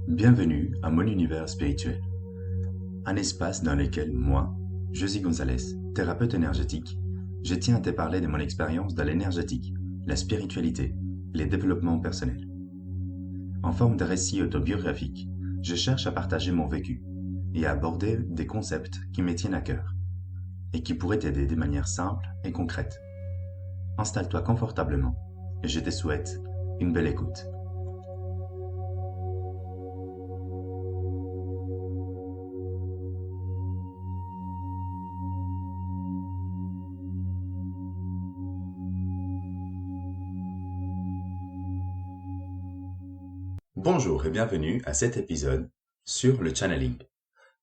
Bienvenue à mon univers spirituel, un espace dans lequel moi, Josie Gonzalez, thérapeute énergétique, je tiens à te parler de mon expérience dans l'énergétique, la spiritualité et les développements personnels. En forme de récit autobiographique, je cherche à partager mon vécu et à aborder des concepts qui me tiennent à cœur et qui pourraient t'aider de manière simple et concrète. Installe-toi confortablement et je te souhaite une belle écoute. Bonjour et bienvenue à cet épisode sur le channeling.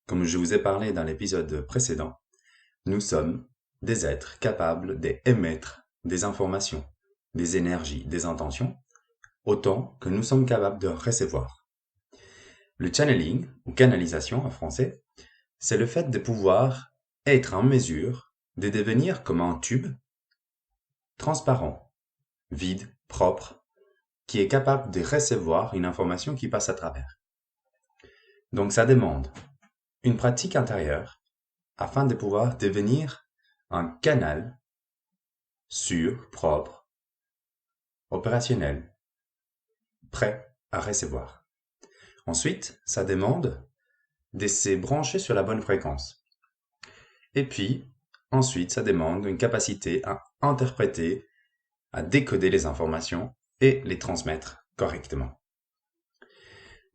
Comme je vous ai parlé dans l'épisode précédent, nous sommes des êtres capables d'émettre des informations, des énergies, des intentions, autant que nous sommes capables de recevoir. Le channeling, ou canalisation en français, c'est le fait de pouvoir être en mesure de devenir comme un tube transparent, vide, propre, qui est capable de recevoir une information qui passe à travers. Donc ça demande une pratique intérieure afin de pouvoir devenir un canal sûr, propre, opérationnel, prêt à recevoir. Ensuite, ça demande de se brancher sur la bonne fréquence. Et puis, ensuite, ça demande une capacité à interpréter, à décoder les informations et les transmettre correctement.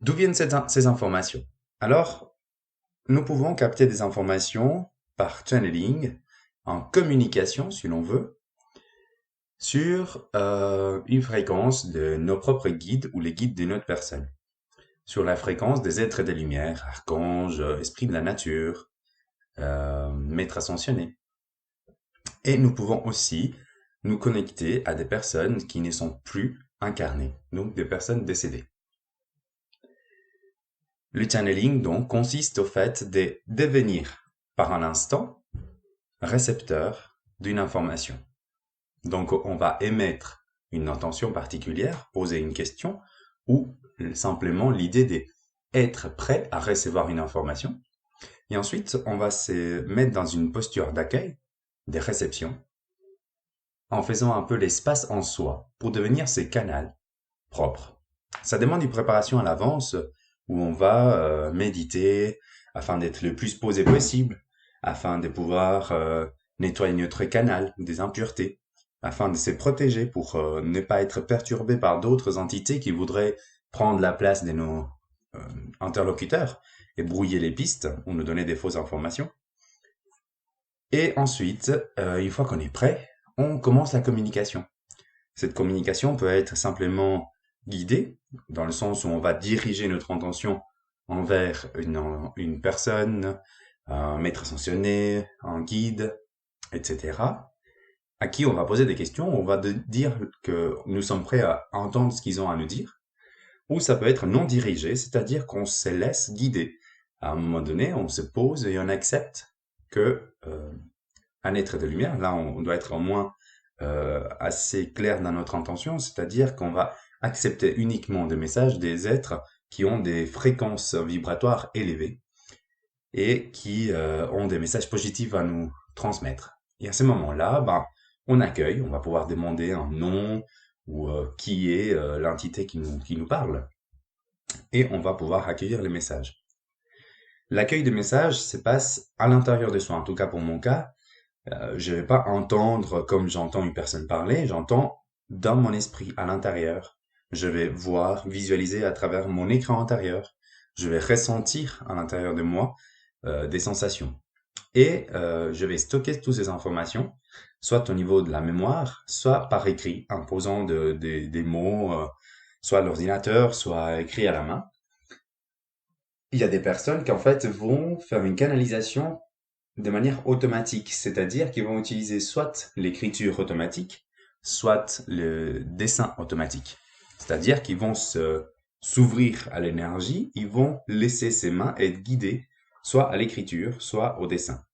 D'où viennent ces informations? Alors, nous pouvons capter des informations par channeling, en communication si l'on veut, sur une fréquence de nos propres guides ou les guides d'une autre personne, sur la fréquence des êtres des lumières, archanges, esprits de la nature, maîtres ascensionnés. Et nous pouvons aussi nous connecter à des personnes qui ne sont plus incarnées, donc des personnes décédées. Le channeling, donc, consiste au fait de devenir, par un instant, récepteur d'une information. Donc, on va émettre une intention particulière, poser une question, ou simplement l'idée d'être prêt à recevoir une information. Et ensuite, on va se mettre dans une posture d'accueil, de réception, en faisant un peu l'espace en soi, pour devenir ces canaux propres. Ça demande une préparation à l'avance, où on va méditer, afin d'être le plus posé possible, afin de pouvoir nettoyer notre canal des impuretés, afin de se protéger pour ne pas être perturbé par d'autres entités qui voudraient prendre la place de nos interlocuteurs et brouiller les pistes ou nous donner des fausses informations. Et ensuite, une fois qu'on est prêt, on commence la communication. Cette communication peut être simplement guidée, dans le sens où on va diriger notre intention envers une personne, un maître ascensionné, un guide, etc., à qui on va poser des questions, on va dire que nous sommes prêts à entendre ce qu'ils ont à nous dire, ou ça peut être non dirigé, c'est-à-dire qu'on se laisse guider. À un moment donné, on se pose et on accepte que un être de lumière, là on doit être au moins assez clair dans notre intention, c'est-à-dire qu'on va accepter uniquement des messages des êtres qui ont des fréquences vibratoires élevées et qui ont des messages positifs à nous transmettre. Et à ce moment-là, on accueille, on va pouvoir demander un nom ou qui est l'entité qui nous parle. Et on va pouvoir accueillir les messages. L'accueil des messages se passe à l'intérieur de soi, en tout cas pour mon cas. Je vais pas entendre comme j'entends une personne parler, j'entends dans mon esprit, à l'intérieur. Je vais voir, visualiser à travers mon écran intérieur. Je vais ressentir à l'intérieur de moi des sensations. Et je vais stocker toutes ces informations, soit au niveau de la mémoire, soit par écrit, en posant des mots, soit à l'ordinateur, soit écrit à la main. Il y a des personnes qui en fait vont faire une canalisation de manière automatique, c'est-à-dire qu'ils vont utiliser soit l'écriture automatique, soit le dessin automatique. C'est-à-dire qu'ils vont s'ouvrir à l'énergie, ils vont laisser ses mains être guidées, soit à l'écriture, soit au dessin.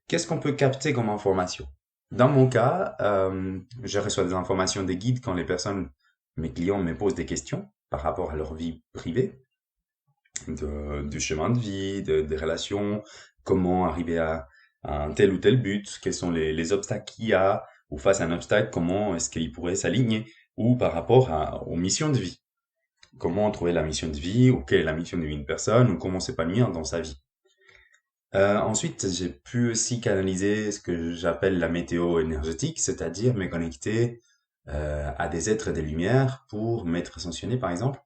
Qu'est-ce qu'on peut capter comme information? Dans mon cas, je reçois des informations des guides quand mes clients me posent des questions. par rapport à leur vie privée, du chemin de vie, des relations, comment arriver à un tel ou tel but, quels sont les obstacles qu'il y a, ou face à un obstacle, comment est-ce qu'il pourrait s'aligner, ou par rapport aux missions de vie. Comment trouver la mission de vie, ou quelle est la mission de vie d'une personne, ou comment s'épanouir dans sa vie. Ensuite, j'ai pu aussi canaliser ce que j'appelle la météo énergétique, c'est-à-dire me connecter à des êtres des lumières pour m'être ascensionné, par exemple,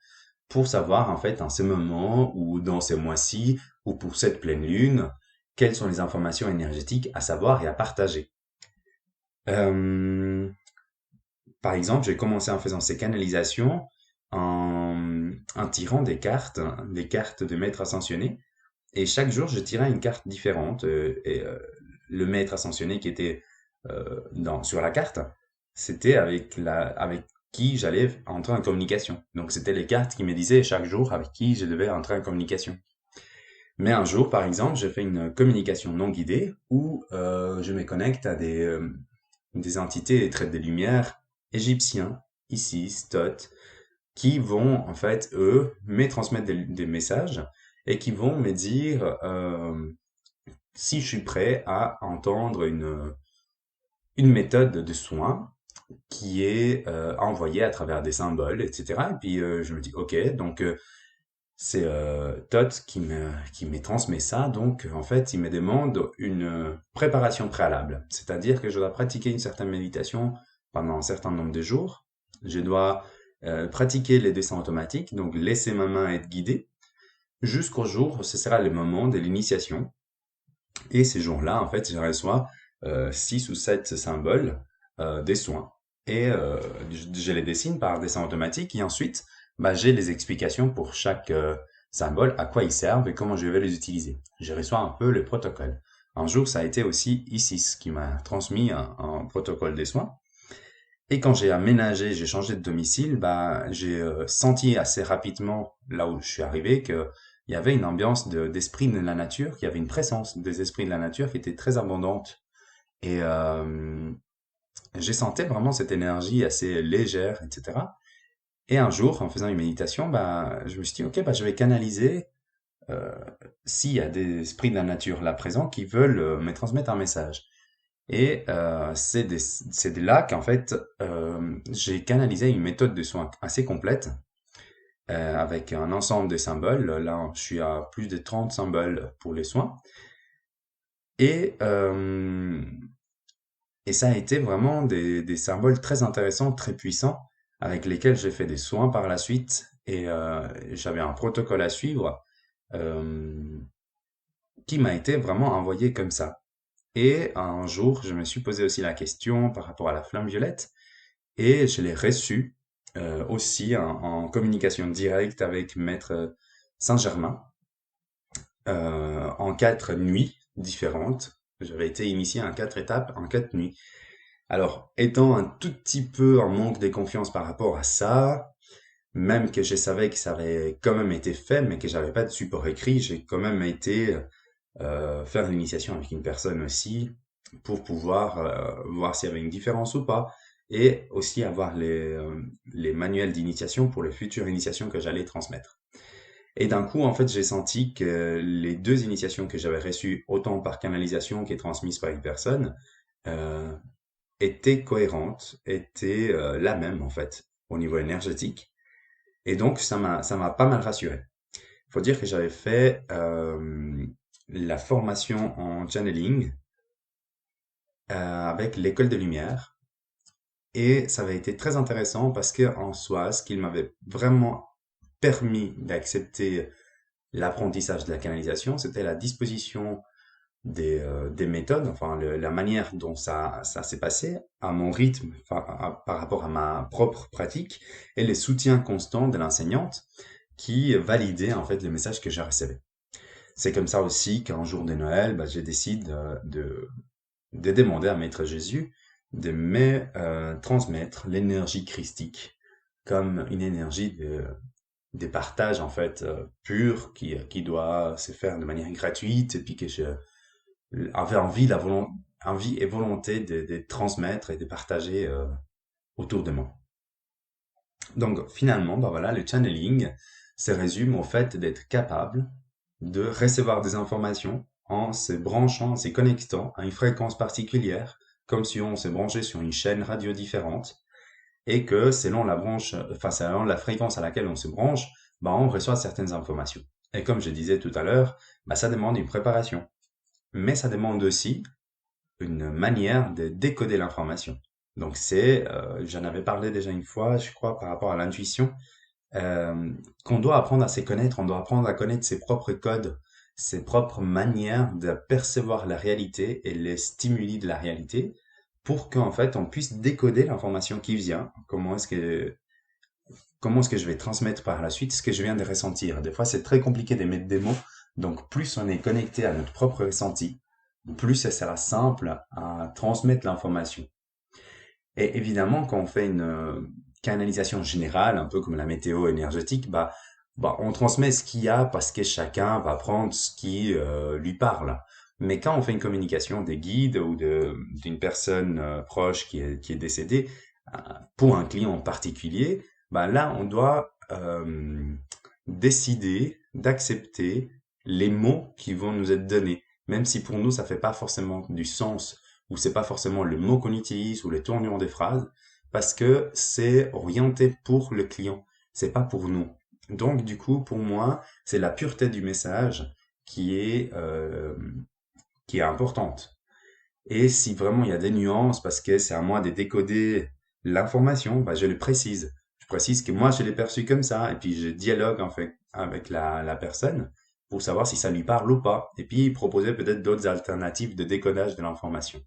pour savoir en fait en ce moment ou dans ce mois-ci ou pour cette pleine lune, quelles sont les informations énergétiques à savoir et à partager. Euh, Par exemple, j'ai commencé en faisant ces canalisations en tirant des cartes de maîtres ascensionnés. Et chaque jour, je tirais une carte différente. Le maître ascensionné qui était sur la carte, c'était avec qui j'allais entrer en communication. Donc, c'était les cartes qui me disaient chaque jour avec qui je devais entrer en communication. Mais un jour, par exemple, j'ai fait une communication non guidée où je me connecte à des entités des traits des lumières égyptiens, Isis, Thoth, qui vont, en fait, eux, me transmettre des messages et qui vont me dire si je suis prêt à entendre une méthode de soin qui est envoyée à travers des symboles, etc. Et puis, je me dis, OK, donc c'est Todd qui me transmet ça. Donc, en fait, il me demande une préparation préalable. C'est-à-dire que je dois pratiquer une certaine méditation pendant un certain nombre de jours. Je dois pratiquer les dessins automatiques, donc laisser ma main être guidée, jusqu'au jour où ce sera le moment de l'initiation. Et ces jours-là, en fait, je reçois 6 ou 7 symboles des soins. Et je les dessine par dessin automatique. Et ensuite, bah, j'ai les explications pour chaque symbole, à quoi ils servent et comment je vais les utiliser. Je reçois un peu le protocole. Un jour, ça a été aussi Isis qui m'a transmis un protocole des soins. Et quand j'ai aménagé, j'ai changé de domicile, bah, j'ai senti assez rapidement, là où je suis arrivé, que il y avait une ambiance d'esprit de la nature, qu'il y avait une présence des esprits de la nature qui était très abondante. Et j'ai senti vraiment cette énergie assez légère, etc. Et un jour, en faisant une méditation, bah, je me suis dit, ok, bah, je vais canaliser euh, s'il y a des esprits de la nature là présents qui veulent me transmettre un message. Et c'est de là qu'en fait, j'ai canalisé une méthode de soins assez complète avec un ensemble de symboles. Là, je suis à plus de 30 symboles pour les soins. Et, euh, et ça a été vraiment des symboles très intéressants, très puissants, avec lesquels j'ai fait des soins par la suite. Et j'avais un protocole à suivre euh, qui m'a été vraiment envoyé comme ça. Et un jour, je me suis posé aussi la question par rapport à la flamme violette. Et je l'ai reçu aussi en communication directe avec Maître Saint-Germain en 4 nuits différentes. J'avais été initié en 4 étapes, en 4 nuits. Alors, étant un tout petit peu en manque de confiance par rapport à ça, même que je savais que ça avait quand même été fait, mais que j'avais pas de support écrit, j'ai quand même été faire l'initiation avec une personne aussi pour pouvoir voir s'il y avait une différence ou pas et aussi avoir les manuels d'initiation pour les futures initiations que j'allais transmettre. Et d'un coup, en fait, j'ai senti que les deux initiations que j'avais reçues, autant par canalisation qu'est transmises par une personne, euh, étaient cohérentes, étaient la même en fait au niveau énergétique. Et donc, ça m'a pas mal rassuré. Faut dire que j'avais fait la formation en channeling avec l'école des Lumières et ça avait été très intéressant parce que en soi, ce qu'il m'avait vraiment permis d'accepter l'apprentissage de la canalisation, c'était la disposition des méthodes, enfin la manière dont ça s'est passé, à mon rythme par rapport à ma propre pratique et les soutiens constants de l'enseignante qui validait en fait les messages que je recevais. C'est comme ça aussi qu'un jour de Noël, bah, j'ai décidé de demander à Maître Jésus de me transmettre l'énergie christique comme une énergie de partage en fait pur qui doit se faire de manière gratuite et puis que je avais envie et volonté de transmettre et de partager autour de moi. Donc finalement, le channeling se résume au fait d'être capable de recevoir des informations en se branchant, en se connectant à une fréquence particulière, comme si on se branchait sur une chaîne radio différente, et que selon selon la fréquence à laquelle on se branche, on reçoit certaines informations. Et comme je disais tout à l'heure, ça demande une préparation. Mais ça demande aussi une manière de décoder l'information. Donc j'en avais parlé déjà une fois, je crois, par rapport à l'intuition, qu'on doit apprendre à se connaître, on doit apprendre à connaître ses propres codes, ses propres manières de percevoir la réalité et les stimuli de la réalité pour qu'en fait on puisse décoder l'information qui vient. Comment est-ce que je vais transmettre par la suite ce que je viens de ressentir. Des fois, c'est très compliqué de mettre des mots, donc plus on est connecté à notre propre ressenti, plus ça sera simple à transmettre l'information. Et évidemment, quand on fait une canalisation générale, un peu comme la météo énergétique, on transmet ce qu'il y a parce que chacun va prendre ce qui lui parle. Mais quand on fait une communication des guides ou d'une personne proche qui est décédée, pour un client en particulier, là, on doit décider d'accepter les mots qui vont nous être donnés. Même si pour nous, ça fait pas forcément du sens, ou c'est pas forcément le mot qu'on utilise, ou les tournures des phrases, parce que c'est orienté pour le client, c'est pas pour nous. Donc, du coup, pour moi, c'est la pureté du message qui est importante. Et si vraiment il y a des nuances, parce que c'est à moi de décoder l'information, je le précise. Je précise que moi, je l'ai perçu comme ça, et puis je dialogue en fait avec la personne pour savoir si ça lui parle ou pas, et puis proposer peut-être d'autres alternatives de décodage de l'information.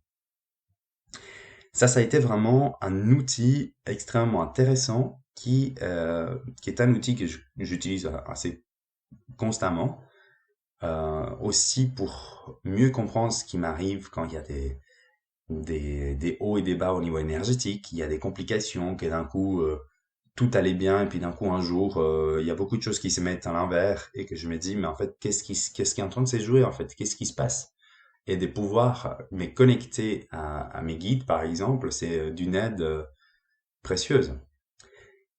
Ça a été vraiment un outil extrêmement intéressant qui est un outil que j'utilise assez constamment, aussi pour mieux comprendre ce qui m'arrive quand il y a des hauts et des bas au niveau énergétique, il y a des complications, que d'un coup tout allait bien, et puis d'un coup un jour il y a beaucoup de choses qui se mettent à l'envers, et que je me dis, mais en fait, qu'est-ce qui est en train de se jouer en fait? Qu'est-ce qui se passe? Et de pouvoir me connecter à mes guides, par exemple, c'est d'une aide précieuse.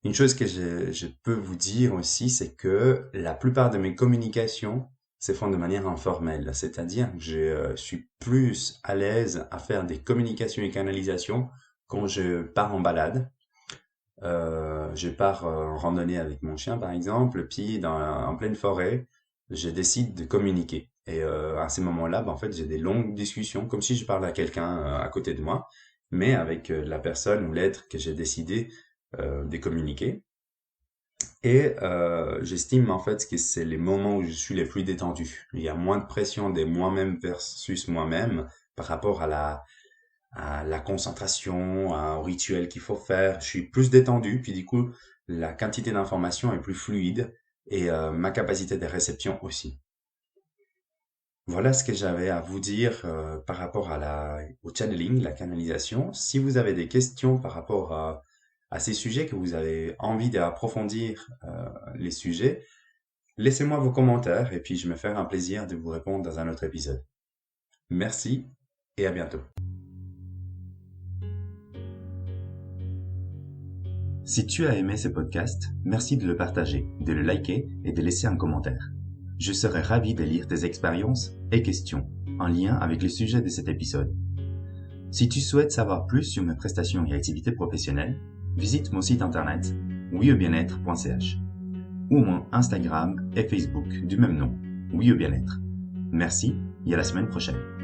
Une chose que je peux vous dire aussi, c'est que la plupart de mes communications se font de manière informelle. C'est-à-dire que je suis plus à l'aise à faire des communications et canalisations quand je pars en balade. Je pars en randonnée avec mon chien, par exemple, puis en pleine forêt, je décide de communiquer. Et à ces moments-là, en fait, j'ai des longues discussions, comme si je parlais à quelqu'un à côté de moi, mais avec la personne ou l'être que j'ai décidé de communiquer. Et j'estime en fait que c'est les moments où je suis les plus détendu. Il y a moins de pression des moi-même versus moi-même par rapport à la concentration, au rituel qu'il faut faire. Je suis plus détendu, puis du coup, la quantité d'informations est plus fluide et ma capacité de réception aussi. Voilà ce que j'avais à vous dire par rapport au channeling, la canalisation. Si vous avez des questions par rapport à ces sujets, que vous avez envie d'approfondir les sujets, laissez-moi vos commentaires et puis je me ferai un plaisir de vous répondre dans un autre épisode. Merci et à bientôt. Si tu as aimé ce podcast, merci de le partager, de le liker et de laisser un commentaire. Je serai ravi de lire tes expériences et questions en lien avec le sujet de cet épisode. Si tu souhaites savoir plus sur mes prestations et activités professionnelles, visite mon site internet oui-au-bien-être.ch ou mon Instagram et Facebook du même nom, Oui au bien-être. Merci et à la semaine prochaine.